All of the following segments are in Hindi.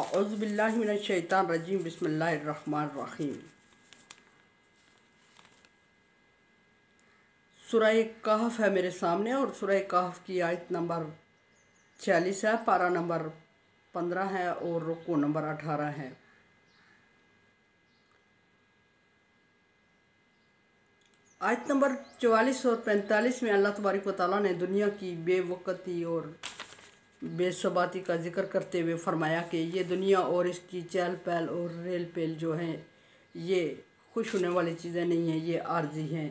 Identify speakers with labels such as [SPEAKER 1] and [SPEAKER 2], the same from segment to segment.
[SPEAKER 1] औज़ुबिल्लाहि मिनश्शैतानिर्रजीम बिस्मिल्लाहिर्रहमानिर्रहीम। सूरह कहफ है मेरे सामने और सूरह कहफ की आयत नंबर 46 है, पारा नंबर 15 है और रुकू नंबर 18 है। आयत नंबर 44 और 45 में अल्लाह तबारक व तआला ने दुनिया की बेवकती और बेसबाती का जिक्र करते हुए फरमाया कि ये दुनिया और इसकी चहल पहल और रेल पेल जो हैं ये खुश होने वाली चीज़ें नहीं हैं, ये आर्जी हैं।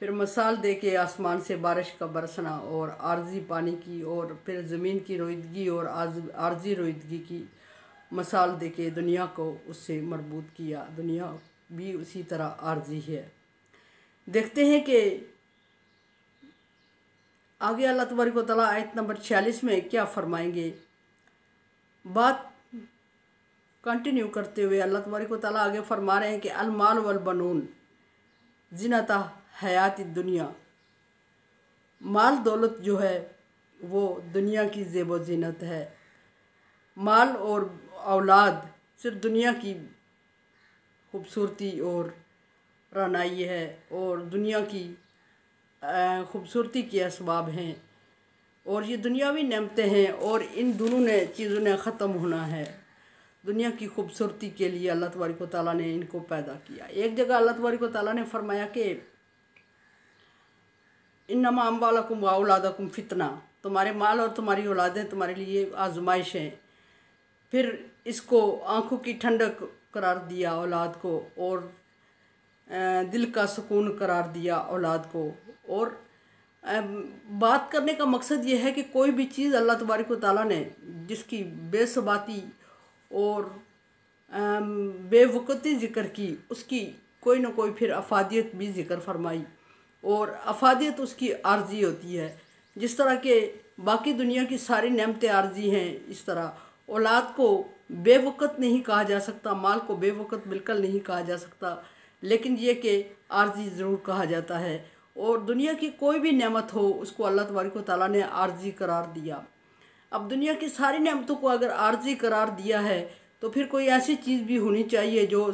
[SPEAKER 1] फिर मिसाल दे के आसमान से बारिश का बरसना और आर्जी पानी की, और फिर ज़मीन की रोईदगी और आर्जी रोईदगी की मिसाल दे के दुनिया को उससे मरबूत किया। दुनिया भी उसी तरह आर्जी है। देखते हैं कि आगे अल्लाह तबारक व तआला आयत नंबर 46 में क्या फरमाएंगे। बात कंटिन्यू करते हुए अल्लाह तबारक व तआला आगे फरमा रहे हैं कि अल माल वल बनून जिनता हयात दुनिया, माल दौलत जो है वो दुनिया की ज़ेब ज़ीनत है। माल और औलाद सिर्फ दुनिया की खूबसूरती और रनाई है और दुनिया की खूबसूरती के असबाब हैं, और ये दुनियावी नेमतें हैं और इन दोनों ने चीज़ों ने ख़त्म होना है। दुनिया की खूबसूरती के लिए अल्लाह तबारक व तआला ने इनको पैदा किया। एक जगह अल्लाह तबारक व तआला ने फरमाया कि इन्नमा अम्वालकुम व औलादकुम फितना, तुम्हारे माल और तुम्हारी औलादें तुम्हारे लिए आजमाइश हैं। फिर इसको आँखों की ठंडक करार दिया औलाद को, और दिल का सुकून करार दिया औलाद को। और बात करने का मकसद ये है कि कोई भी चीज़ अल्लाह तबारक व तआला ने जिसकी बेसबाती और बेवकूती ज़िक्र की, उसकी कोई ना कोई फिर अफादियत भी ज़िक्र फरमाई, और अफादियत उसकी आर्जी होती है। जिस तरह के बाकी दुनिया की सारी नेमतें आर्जी हैं, इस तरह औलाद को बेवकत नहीं कहा जा सकता, माल को बेवकत बिल्कुल नहीं कहा जा सकता, लेकिन ये कि आर्जी ज़रूर कहा जाता है। और दुनिया की कोई भी नेमत हो उसको अल्लाह तबारक व तआला ने आर्जी करार दिया। अब दुनिया की सारी नेमतों को अगर आर्जी करार दिया है तो फिर कोई ऐसी चीज़ भी होनी चाहिए जो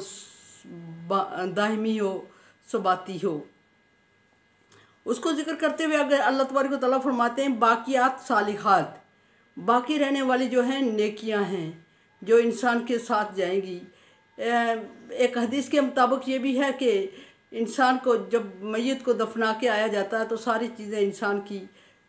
[SPEAKER 1] दायमी हो, सबाती हो। उसको जिक्र करते हुए अगर अल्लाह तबारक व तआला फरमाते हैं बाकियात सालिहात, बाकी रहने वाली जो हैं नेकियां हैं जो इंसान के साथ जाएंगी। एक हदीस के मुताबिक ये भी है कि इंसान को जब मैयत को दफना के आया जाता है तो सारी चीज़ें इंसान की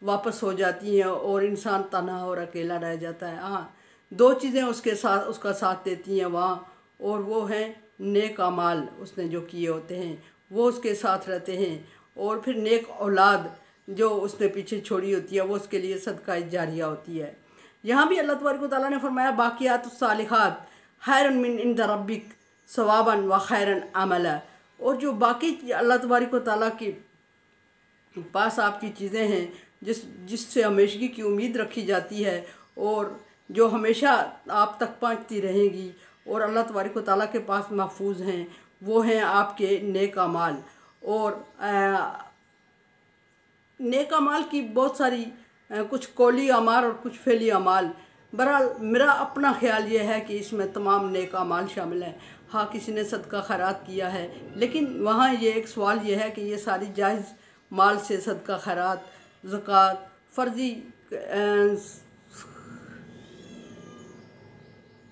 [SPEAKER 1] वापस हो जाती हैं और इंसान तन्हा और अकेला रह जाता है। हाँ, दो चीज़ें उसका साथ देती हैं वहाँ, और वो हैं नेक अमाल, उसने जो किए होते हैं वो उसके साथ रहते हैं, और फिर नेक औलाद जो उसने पीछे छोड़ी होती है वो उसके लिए सदका जारिया होती है। यहाँ भी अल्लाह तबारक व तआला ने फरमाया बाकियात सालिहात खैरन मिन इंद रब्बिक सवाबन व खैरन अमला, और जो बाकी अल्लाह तबारक व तआला के पास आपकी चीज़ें हैं जिससे हमेशगी की उम्मीद रखी जाती है और जो हमेशा आप तक पहुँचती रहेंगी और अल्लाह तबारक व तआला के पास महफूज हैं, वो हैं आपके नेक अमाल। और नेक अमाल की बहुत सारी कुछ कौली अमाल और कुछ फेली अमाल। बहरहाल मेरा अपना ख्याल ये है कि इसमें तमाम नेक अमाल शामिल हैं। हाँ, किसी ने सदका खैरात किया है, लेकिन वहाँ ये एक सवाल ये है कि ये सारी जायज़ माल से सदका खैरात, ज़कात, फ़र्ज़ी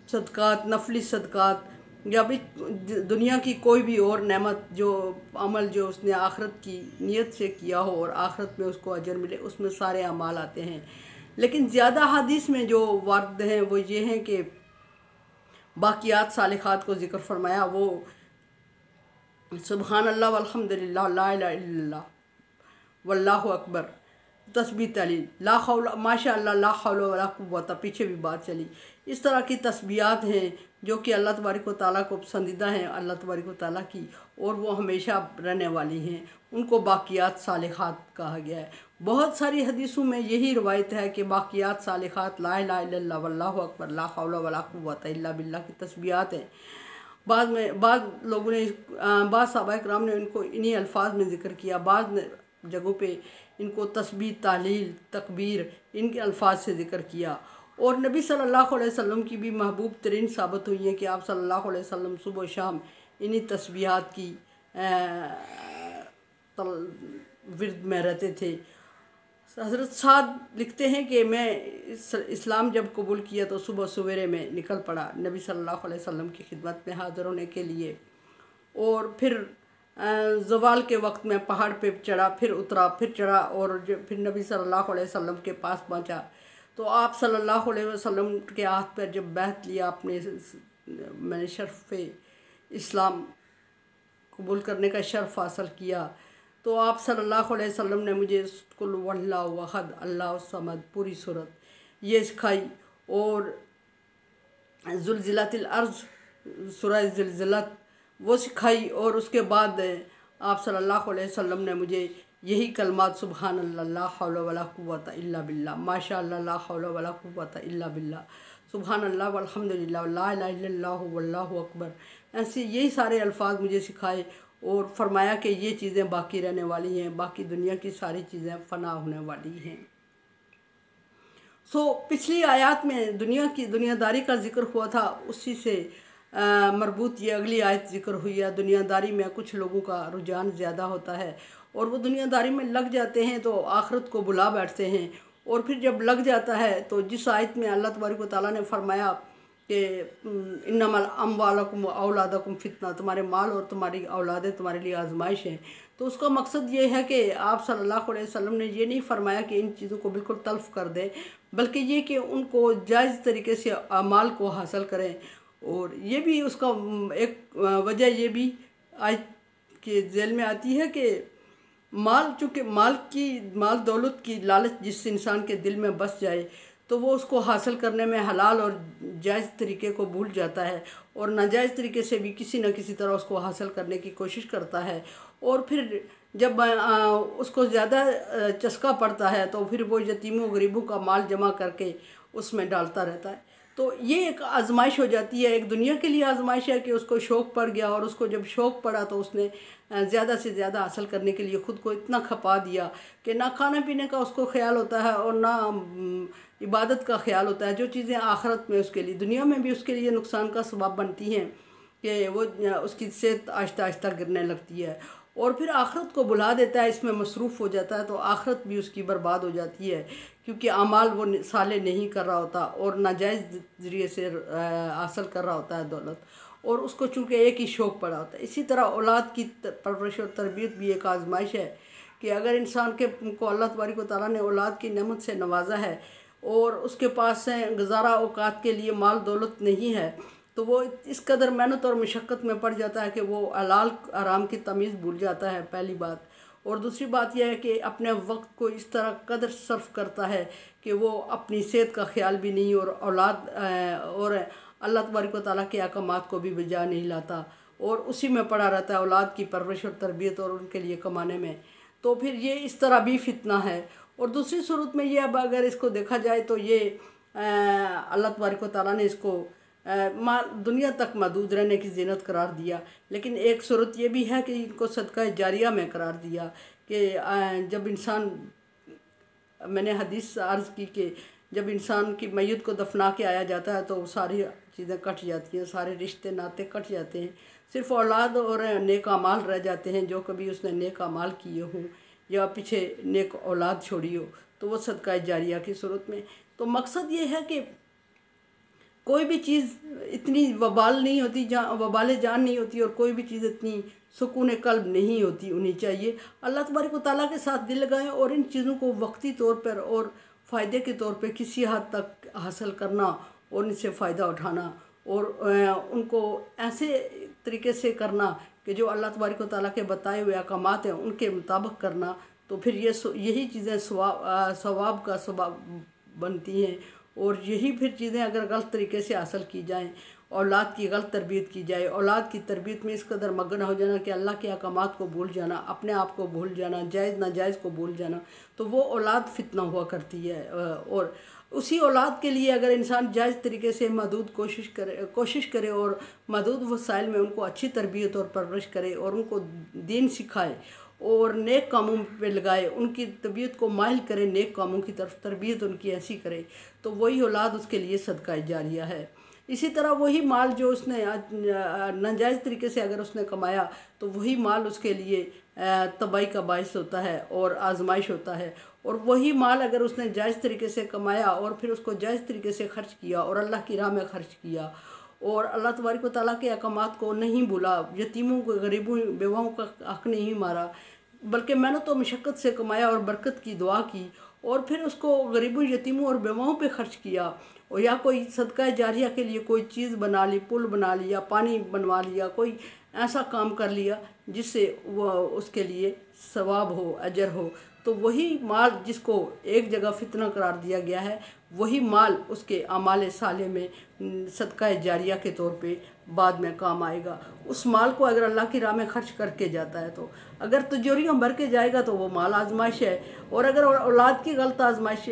[SPEAKER 1] सदकात, नफली सदकात, या भी दुनिया की कोई भी और नेमत जो अमल जो उसने आखरत की नीयत से किया हो और आखरत में उसको अजर मिले, उसमें सारे अमाल आते हैं। लेकिन ज़्यादा हदीस में जो वारद हैं वो ये हैं कि बाकियात सालिहात को ज़िक्र फरमाया, वो सुबहान अल्लाह वल्हम्दुलिल्लाह ला इलाहा इल्लल्लाह वल्लाहु अकबर, तस्बीह तहलील, ला हौल माशा अल्लाह ला हौल वला कुव्वता, पीछे भी बात चली। इस तरह की तस्बीहात हैं जो कि अल्लाह तबारक व तआला को पसंदीदा हैं अल्लाह तबारक व तआला की, और वो हमेशा रहने वाली हैं, उनको बाकियात सालिहात कहा गया है। बहुत सारी हदीसों में यही रवायत है कि बाकियात सालिहात ला इलाहा इल्लल्लाह वल्लाहु अकबर ला हौल वला कुव्वता इल्ला बिल्लाह की तस्बीहात हैं। बाद लोगों ने बाद सहाबा किराम ने इनको इन्हीं अल्फाज में ज़िक्र किया, बाद जगहों पे इनको तस्बीह, तालील, तकबीर इनके अल्फाज से ज़िक्र किया। और नबी सल्लल्लाहु अलैहि वसल्लम की भी महबूब तरीन साबित हुई हैं कि आप सल्लल्लाहु अलैहि वसल्लम सुबह शाम इन्हीं तस्बीहात की विरद में रहते थे। हज़रत साद लिखते हैं कि मैं इस्लाम जब कबूल किया तो सुबह सवेरे में निकल पड़ा नबी सल्लल्लाहु अलैहि वसल्लम की खिदमत में हाज़िर होने के लिए, और फिर ज़वाल के वक्त में पहाड़ पे चढ़ा, फिर उतरा, फिर चढ़ा, और फिर नबी सल्लल्लाहु अलैहि वसल्लम के पास पहुंचा। तो आप सल्लल्लाहु अलैहि वसल्लम के हाथ पर जब बैत लिया आपने, मैंने शर्फ़ इस्लाम कबूल करने का शर्फ़ हासिल किया, तो आप सल्लल्लाहु अलैहि वसल्लम ने मुझे कुल वल्लाहु अहद अल्लाहु समद पूरी सूरत ये सिखाई, और ज़ुलज़िलतिल अर्ज़ सूरह ज़िलज़िलत वो सिखाई, और उसके बाद आप सल्लल्लाहु अलैहि वसल्लम ने मुझे यही कलमात सुबहानल्लाह ला हौला वला कुव्वता इल्ला बिल्लाह, माशाअल्लाह ला हौला वला कुव्वता इल्ला बिल्लाह, सुबहानल्लाह वल्हम्दुलिल्लाह ला इलाहा इल्लल्लाहु वल्लाहु अकबर, ऐसे यही सारे अल्फाज मुझे सिखाए और फरमाया कि ये चीज़ें बाकी रहने वाली हैं, बाकी दुनिया की सारी चीज़ें फ़ना होने वाली हैं। पिछली आयत में दुनियादारी का जिक्र हुआ था, उसी से मरबूत ये अगली आयत जिक्र हुई है। दुनियादारी में कुछ लोगों का रुझान ज़्यादा होता है और वो दुनियादारी में लग जाते हैं तो आखिरत को बुला बैठते हैं, और फिर जब लग जाता है तो जिस आयत में अल्लाह तबारक व तआला ने फरमाया कि इन्नमल अम्वालकुम औलादकुम फितना, तुम्हारे माल और तुम्हारी औलादें तुम्हारे लिए आजमाइश हैं, तो उसका मकसद ये है कि आप सल्लल्लाहु अलैहि वसल्लम ने ये नहीं फरमाया कि इन चीज़ों को बिल्कुल तल्फ़ कर दें, बल्कि ये कि उनको जायज़ तरीके से अमाल को हासिल करें। और ये भी उसका एक वजह ये भी आज के जेल में आती है कि चूँकि माल दौलत की लालच जिस इंसान के दिल में बस जाए तो वो उसको हासिल करने में हलाल और जायज़ तरीके को भूल जाता है, और नाजायज़ तरीके से भी किसी न किसी तरह उसको हासिल करने की कोशिश करता है, और फिर जब उसको ज़्यादा चस्का पड़ता है तो फिर वो यतीमों गरीबों का माल जमा करके उसमें डालता रहता है। तो ये एक आजमाइश हो जाती है, एक दुनिया के लिए आजमाइश है कि उसको शौक़ पड़ गया, और उसको जब शौक़ पड़ा तो उसने ज़्यादा से ज़्यादा हासिल करने के लिए ख़ुद को इतना खपा दिया कि ना खाने पीने का उसको ख्याल होता है और ना इबादत का ख्याल होता है। जो चीज़ें आखिरत में उसके लिए, दुनिया में भी उसके लिए नुकसान का सबब बनती हैं कि वो उसकी सेहत आहिस्ता आहिस्ता गिरने लगती है, और फिर आखिरत को बुला देता है, इसमें मसरूफ़ हो जाता है, तो आखिरत भी उसकी बर्बाद हो जाती है, क्योंकि अमाल वो साले नहीं कर रहा होता और नाजायज़ ज़रिए से हासिल कर रहा होता है दौलत, और उसको चूँकि एक ही शौक़ पड़ा होता है। इसी तरह औलाद की परवरिश और तरबियत भी एक आजमाइश है कि अगर इंसान को अल्लाह तबारक व तआला ने औलाद की नेमत से नवाजा है और उसके पास गुज़ारा औकात के लिए माल दौलत नहीं है, तो वो इस कदर मेहनत और मशक्क़त में पड़ जाता है कि वो हलाल आराम की तमीज़ भूल जाता है, पहली बात। और दूसरी बात यह है कि अपने वक्त को इस तरह कदर सर्फ करता है कि वो अपनी सेहत का ख्याल भी नहीं और औलाद और अल्लाह तबारक व तआला के अहकामात को भी बजा नहीं लाता, और उसी में पड़ा रहता है औलाद की परवरिश और तरबियत और उनके लिए कमाने में। तो फिर ये इस तरह भी फितना है। और दूसरी सूरत में ये, अब अगर इसको देखा जाए तो ये अल्लाह तबारक व तआला ने इसको दुनिया तक महदूद रहने की ज़ीनत करार दिया, लेकिन एक सूरत ये भी है कि इनको सदका जारिया में करार दिया कि जब इंसान, मैंने हदीस अर्ज़ की कि जब इंसान की मैयत को दफना के आया जाता है तो सारी चीज़ें कट जाती हैं, सारे रिश्ते नाते कट जाते हैं, सिर्फ़ औलाद और नेक अमाल रह जाते हैं, जो कभी उसने नेक अमाल किए हों या पीछे नेक औलाद छोड़ी हो, तो वो सदका जारिया की सूरत में। तो मकसद ये है कि कोई भी चीज़ इतनी वबाल नहीं होती, वबाल जान नहीं होती, और कोई भी चीज़ इतनी सुकून कल्ब नहीं होती होनी चाहिए। अल्लाह तबारक व तआला के साथ दिल लगाएं और इन चीज़ों को वक्ती तौर पर और फ़ायदे के तौर पे किसी हद तक हासिल करना और इनसे फ़ायदा उठाना, और उनको ऐसे तरीके से करना कि जो अल्लाह तबारक व तआला के बताए हुए अहकामात हैं उनके मुताबिक करना, तो फिर यही चीज़ें सवाब का सबब बनती हैं। और यही फिर चीज़ें अगर गलत तरीके से हासिल की जाएं, औलाद की गलत तरबियत की जाए, औलाद की तरबियत में इस कदर मगन हो जाना कि अल्लाह के अहकामात को भूल जाना, अपने आप को भूल जाना, जायज़ नाजायज़ को भूल जाना, तो वो औलाद फितना हुआ करती है। और उसी औलाद के लिए अगर इंसान जायज़ तरीके से महदूद कोशिश करे और महदूद वसाइल में उनको अच्छी तरबियत और परवरिश करे और उनको दीन सिखाए और नेक कामों पे लगाए, उनकी तबीयत को माहिल करे, नेक कामों की तरफ तरबियत उनकी ऐसी करे, तो वही औलाद उसके लिए सदका जारिया है। इसी तरह वही माल जो उसने नाजायज़ तरीके से अगर उसने कमाया तो वही माल उसके लिए तबाही का बायस होता है और आजमाइश होता है। और वही माल अगर उसने जायज़ तरीके से कमाया और फिर उसको जायज़ तरीके से खर्च किया और अल्लाह की राह में खर्च किया और अल्लाह तबारक व तआला के अहकामात को नहीं भूला, यतीमों को, गरीबों, बेवाओं का हक़ नहीं मारा, बल्कि मेहनत और मशक्क़त से कमाया और बरकत की दुआ की और फिर उसको गरीबों, यतीमों और बेवाओं पे खर्च किया, और या कोई सदका जारिया के लिए कोई चीज़ बना ली, पुल बना लिया, पानी बनवा लिया, कोई ऐसा काम कर लिया जिससे वह उसके लिए सवाब हो, अजर हो, तो वही माल जिसको एक जगह फितना करार दिया गया है, वही माल उसके आमाल साले में सदका जारिया के तौर पे बाद में काम आएगा। उस माल को अगर अल्लाह की राह में खर्च करके जाता है तो अगर तिजोरियों भर के जाएगा तो वो माल आजमाइश है, और अगर औलाद की गलत आजमाइश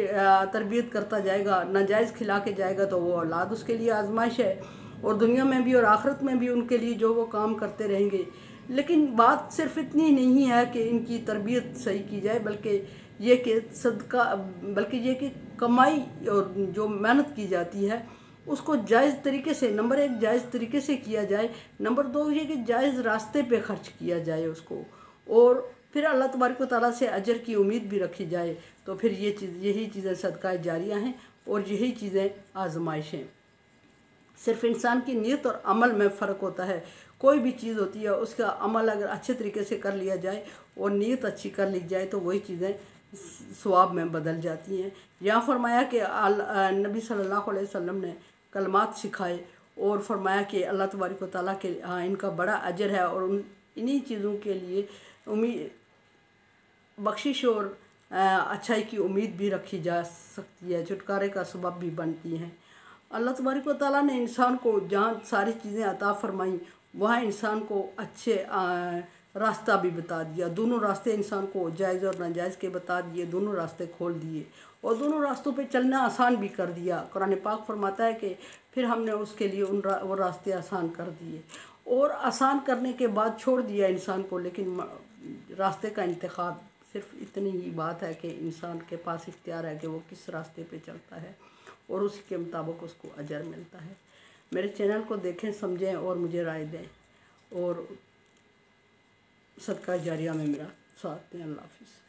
[SPEAKER 1] तरबियत करता जाएगा, नाजायज़ खिला के जाएगा तो वो औलाद उसके लिए आजमाइश है, और दुनिया में भी और आखिरत में भी उनके लिए जो वो काम करते रहेंगे। लेकिन बात सिर्फ इतनी नहीं है कि इनकी तरबियत सही की जाए, बल्कि ये कि सदका, बल्कि ये कि कमाई और जो मेहनत की जाती है उसको जायज़ तरीके से, नंबर एक जायज़ तरीके से किया जाए, नंबर दो ये कि जायज़ रास्ते पे खर्च किया जाए उसको, और फिर अल्लाह तबारक व तआला से अजर की उम्मीद भी रखी जाए। तो फिर यही चीज़ें सदका जारिया हैं और यही चीज़ें आजमाइशें। सिर्फ इंसान की नीयत और अमल में फ़र्क होता है। कोई भी चीज़ होती है उसका अमल अगर अच्छे तरीके से कर लिया जाए और नीयत अच्छी कर ली जाए तो वही चीज़ें सवाब में बदल जाती हैं। यहाँ फरमाया कि नबी सल्लल्लाहु अलैहि वसल्लम ने कलमात सिखाए और फरमाया कि अल्लाह तबारक व तआला के इनका बड़ा अजर है, और इन्हीं चीज़ों के लिए उम्मीद, बख्शिश और अच्छाई की उम्मीद भी रखी जा सकती है, छुटकारे का सबब भी बनती हैं। अल्लाह तबारक व तआला ने इंसान को जहाँ सारी चीज़ें अता फरमाई वहाँ इंसान को अच्छे रास्ता भी बता दिया, दोनों रास्ते इंसान को जायज़ और नाजायज़ के बता दिए, दोनों रास्ते खोल दिए और दोनों रास्तों पे चलना आसान भी कर दिया। कुरान पाक फरमाता है कि फिर हमने उसके लिए वो रास्ते आसान कर दिए, और आसान करने के बाद छोड़ दिया इंसान को, लेकिन रास्ते का इंतखाब सिर्फ इतनी ही बात है कि इंसान के पास इख्तियार है कि वो किस रास्ते पे चलता है और उसी के मुताबिक उसको अजर मिलता है। मेरे चैनल को देखें, समझें और मुझे राय दें, और सदका जारिया में मेरा साथ दें। अल्लाह हाफ़िज़।